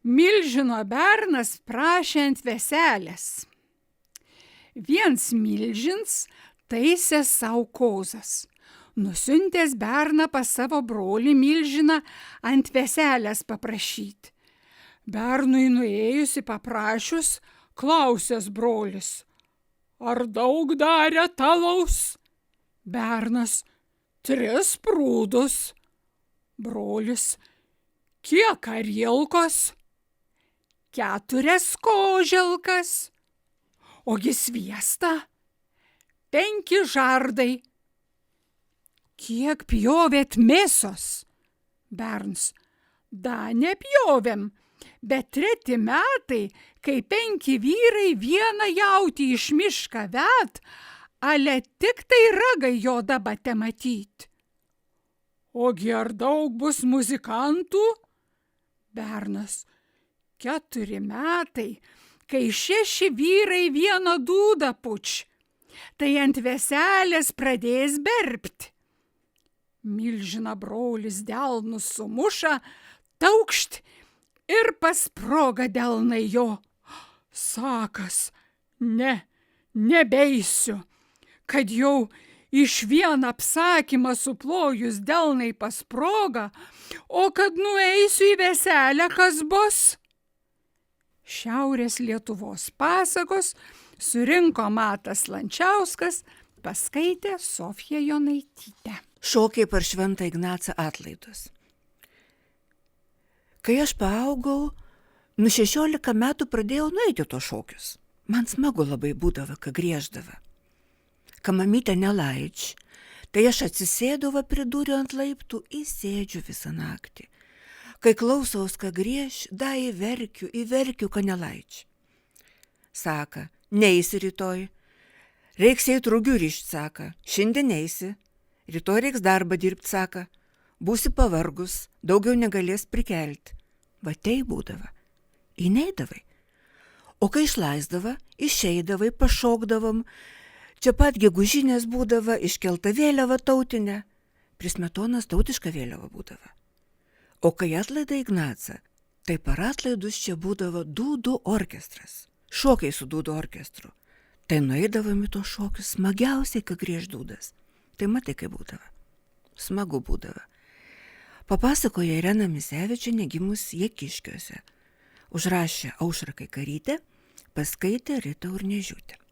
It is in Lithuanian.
Milžino bernas prašė ant veselės. Viens milžins taisė sau kozas. Nusiuntęs berną pas savo brolį milžiną ant veselės paprašyti. Bernui nuėjusi paprašius, klausęs brolis: ar daug darė talaus? Bernas: 3 prūdus. Brolis: kiek arielkos? 4 koželkas. Ogi sviesta? 5 žardai. Kiek pjovėt mėsos? Berns: da nepjovėm, bet 3 metai, kai 5 vyrai vieną jautį iš mišką ved, ale tik tai ragai jo dabate matyt. Ogi ar daug bus muzikantų? Bernas: 4 metai, kai 6 vyrai vieną dūdą puč, tai ant veselės pradės berbt. Milžina brolis delnus sumuša, taukšt ir pasproga delnai jo. Sakas: ne, nebeisiu, kad jau iš vieną apsakymą suplojus delnai pasproga, o kad nueisiu į veselę, kas bus? Šiaurės Lietuvos pasakos surinko Matas Lančiauskas, paskaitė Sofija Jonaitytė. Šokiai per Šventą Ignacą atlaidus. Kai aš paaugau, 16 metų pradėjau nueiti tuos šokius. Man smagu labai būdavo, kai grieždavo. Kai mamytė nelaidž, tai aš atsisėdavo prie durų ant laiptų, įsėdžiu visą naktį. Kai klausaus, ką griež, da įverkiu, ką nelaidž. Saka: neisi rytoj. Reiks eit rugių rišt, saka. Šiandien neisi. Rytoj reiks darbą dirbt, saka. Būsi pavargus, daugiau negalės prikelti. Va tai būdavo. Įneidavai. O kai išlaisdavo, išeidavai, pašokdavom. Čia pat gegužinės būdavo, iškelta vėliava tautinė. Prie Smetonos tautiška vėliava būdavo. O kai atlaidai Ignacą, tai per atlaidus čia būdavo dūdų orkestras. Šokiai su dūdų orkestru. Tai nueidavom į tos šokius smagiausiai, kai griež dūdas. Tai matai, kaip būdavo. Smagu būdavo. Papasakoja Irena Misevičienė, gimus Jekiškiuose. Užrašė Aušra Kaikarytė, paskaitė Rita Urniežiūtė.